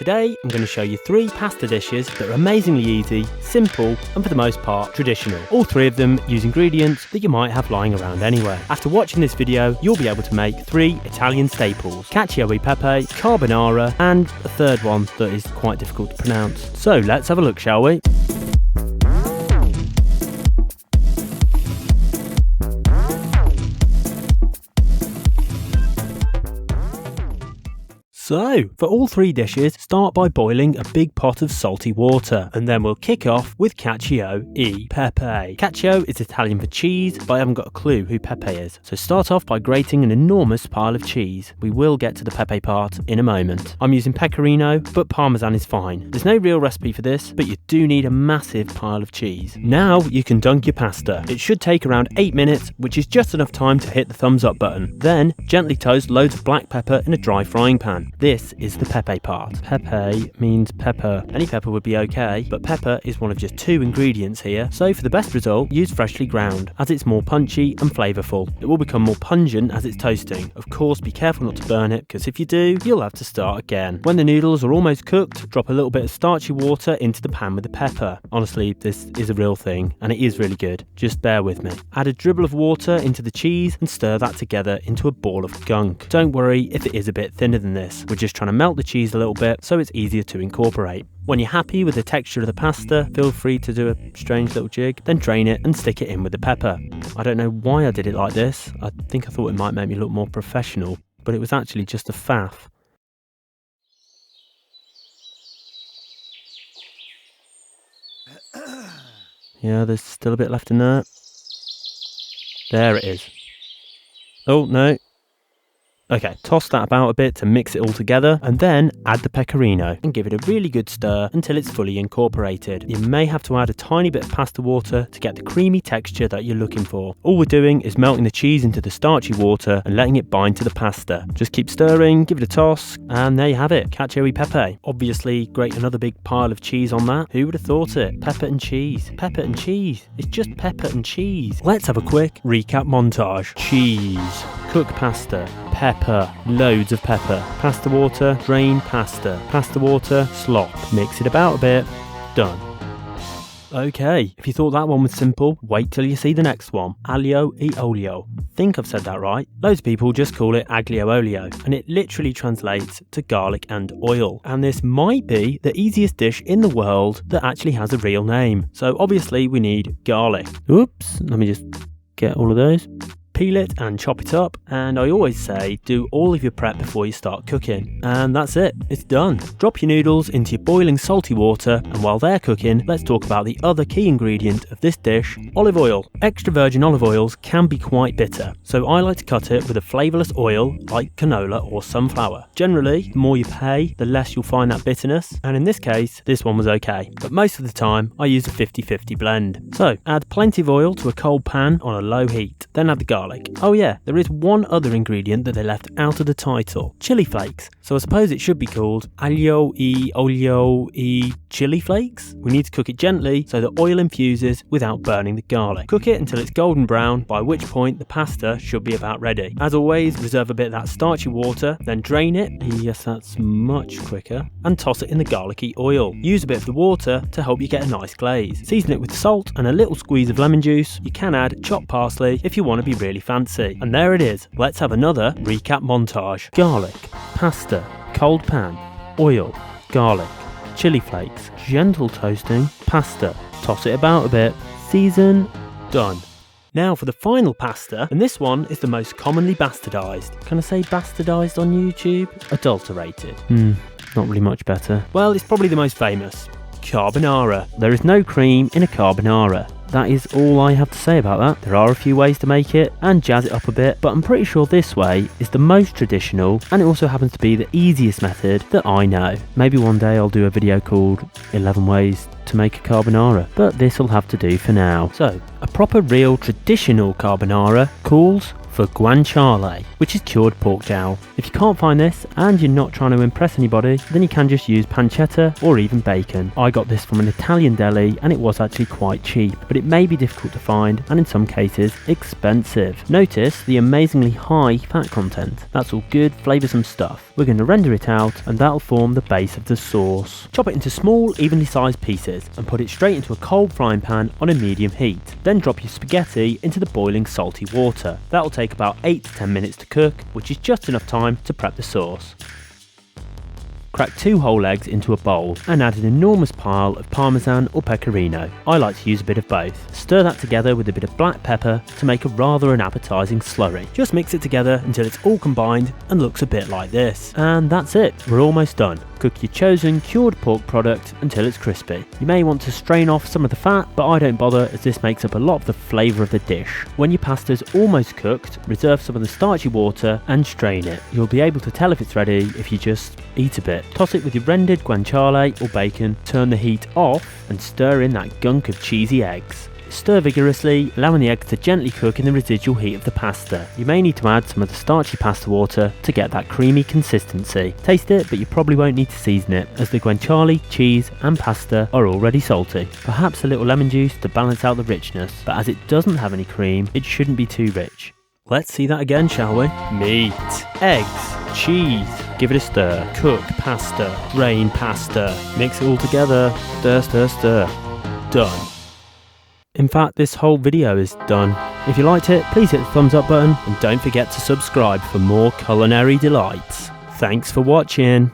Today I'm going to show you 3 pasta dishes that are amazingly easy, simple and for the most part traditional. All 3 of them use ingredients that you might have lying around anywhere. After watching this video you'll be able to make 3 Italian staples: Cacio e Pepe, Carbonara and a third one that is quite difficult to pronounce. So let's have a look, shall we? So, for all 3 dishes, start by boiling a big pot of salty water, and then we'll kick off with Cacio e Pepe. Cacio is Italian for cheese, but I haven't got a clue who Pepe is. So start off by grating an enormous pile of cheese. We will get to the Pepe part in a moment. I'm using Pecorino, but parmesan is fine. There's no real recipe for this, but you do need a massive pile of cheese. Now you can dunk your pasta. It should take around 8 minutes, which is just enough time to hit the thumbs up button. Then, gently toast loads of black pepper in a dry frying pan. This is the Pepe part. Pepe means pepper. Any pepper would be okay, but pepper is one of just 2 ingredients here, so for the best result, use freshly ground, as it's more punchy and flavourful. It will become more pungent as it's toasting. Of course, be careful not to burn it, because if you do, you'll have to start again. When the noodles are almost cooked, drop a little bit of starchy water into the pan with the pepper. Honestly, this is a real thing, and it is really good. Just bear with me. Add a dribble of water into the cheese and stir that together into a ball of gunk. Don't worry if it is a bit thinner than this. We're just trying to melt the cheese a little bit so it's easier to incorporate. When you're happy with the texture of the pasta, feel free to do a strange little jig, then drain it and stick it in with the pepper. I don't know why I did it like this. I think I thought it might make me look more professional, but it was actually just a faff. Yeah, there's still a bit left in there. There it is. Oh, no. Okay, toss that about a bit to mix it all together, and then add the pecorino and give it a really good stir until it's fully incorporated. You may have to add a tiny bit of pasta water to get the creamy texture that you're looking for. All we're doing is melting the cheese into the starchy water and letting it bind to the pasta. Just keep stirring, give it a toss, and there you have it, Cacio e Pepe. Obviously, grate another big pile of cheese on that. Who would have thought it? Pepper and cheese. Pepper and cheese. It's just pepper and cheese. Let's have a quick recap montage. Cheese. Cook pasta. Pepper, loads of pepper, pasta water, drain pasta, pasta water, slop, mix it about a bit, done. Okay, if you thought that one was simple, wait till you see the next one, Allioiolio. Think I've said that right. Loads of people just call it Allioiolio, and it literally translates to garlic and oil. And this might be the easiest dish in the world that actually has a real name. So obviously we need garlic. Oops, let me just get all of those. Peel it and chop it up, and I always say do all of your prep before you start cooking. And that's it, it's done. Drop your noodles into your boiling salty water, and while they're cooking, let's talk about the other key ingredient of this dish, olive oil. Extra virgin olive oils can be quite bitter, so I like to cut it with a flavourless oil like canola or sunflower. Generally, the more you pay, the less you'll find that bitterness, and in this case, this one was okay, but most of the time I use a 50-50 blend. So, add plenty of oil to a cold pan on a low heat, then add the garlic. Oh yeah, there is one other ingredient that they left out of the title, chili flakes. So I suppose it should be called Allioiolio chili flakes. We need to cook it gently so the oil infuses without burning the garlic. Cook it until it's golden brown, by which point the pasta should be about ready. As always, reserve a bit of that starchy water, then drain it, yes that's much quicker, and toss it in the garlicky oil. Use a bit of the water to help you get a nice glaze. Season it with salt and a little squeeze of lemon juice. You can add chopped parsley if you want to be really fancy. And there it is. Let's have another recap montage. Garlic, pasta, cold pan, oil, garlic, chili flakes, gentle toasting, pasta, toss it about a bit, season, done. Now for the final pasta, and this one is the most commonly bastardised. Can I say bastardised on YouTube? Adulterated. Not really much better. Well, it's probably the most famous. Carbonara. There is no cream in a carbonara. That is all I have to say about that. There are a few ways to make it and jazz it up a bit, but I'm pretty sure this way is the most traditional, and it also happens to be the easiest method that I know. Maybe one day I'll do a video called 11 ways to make a carbonara, but this will have to do for now. So, a proper real traditional carbonara calls for guanciale, which is cured pork jowl. If you can't find this and you're not trying to impress anybody, then you can just use pancetta or even bacon. I got this from an Italian deli and it was actually quite cheap, but it may be difficult to find and in some cases expensive. Notice the amazingly high fat content. That's all good, flavoursome stuff. we're going to render it out, and that'll form the base of the sauce. Chop it into small, evenly sized pieces and put it straight into a cold frying pan on a medium heat. Then drop your spaghetti into the boiling salty water. That'll take about 8 to 10 minutes to cook, which is just enough time to prep the sauce. Crack 2 whole eggs into a bowl and add an enormous pile of parmesan or pecorino. I like to use a bit of both. Stir that together with a bit of black pepper to make a rather appetising slurry. Just mix it together until it's all combined and looks a bit like this. And that's it, we're almost done. Cook your chosen cured pork product until it's crispy. You may want to strain off some of the fat, but I don't bother as this makes up a lot of the flavour of the dish. When your pasta's almost cooked, reserve some of the starchy water and strain it. You'll be able to tell if it's ready if you just eat a bit. Toss it with your rendered guanciale or bacon, turn the heat off and stir in that gunk of cheesy eggs. Stir vigorously, allowing the eggs to gently cook in the residual heat of the pasta. You may need to add some of the starchy pasta water to get that creamy consistency. Taste it, but you probably won't need to season it, as the guanciale, cheese and pasta are already salty. Perhaps a little lemon juice to balance out the richness, but as it doesn't have any cream, it shouldn't be too rich. Let's see that again, shall we? Meat, eggs, cheese, give it a stir, cook pasta, drain pasta, mix it all together, stir, stir, stir. Done. In fact, this whole video is done. If you liked it, please hit the thumbs up button and don't forget to subscribe for more culinary delights. Thanks for watching.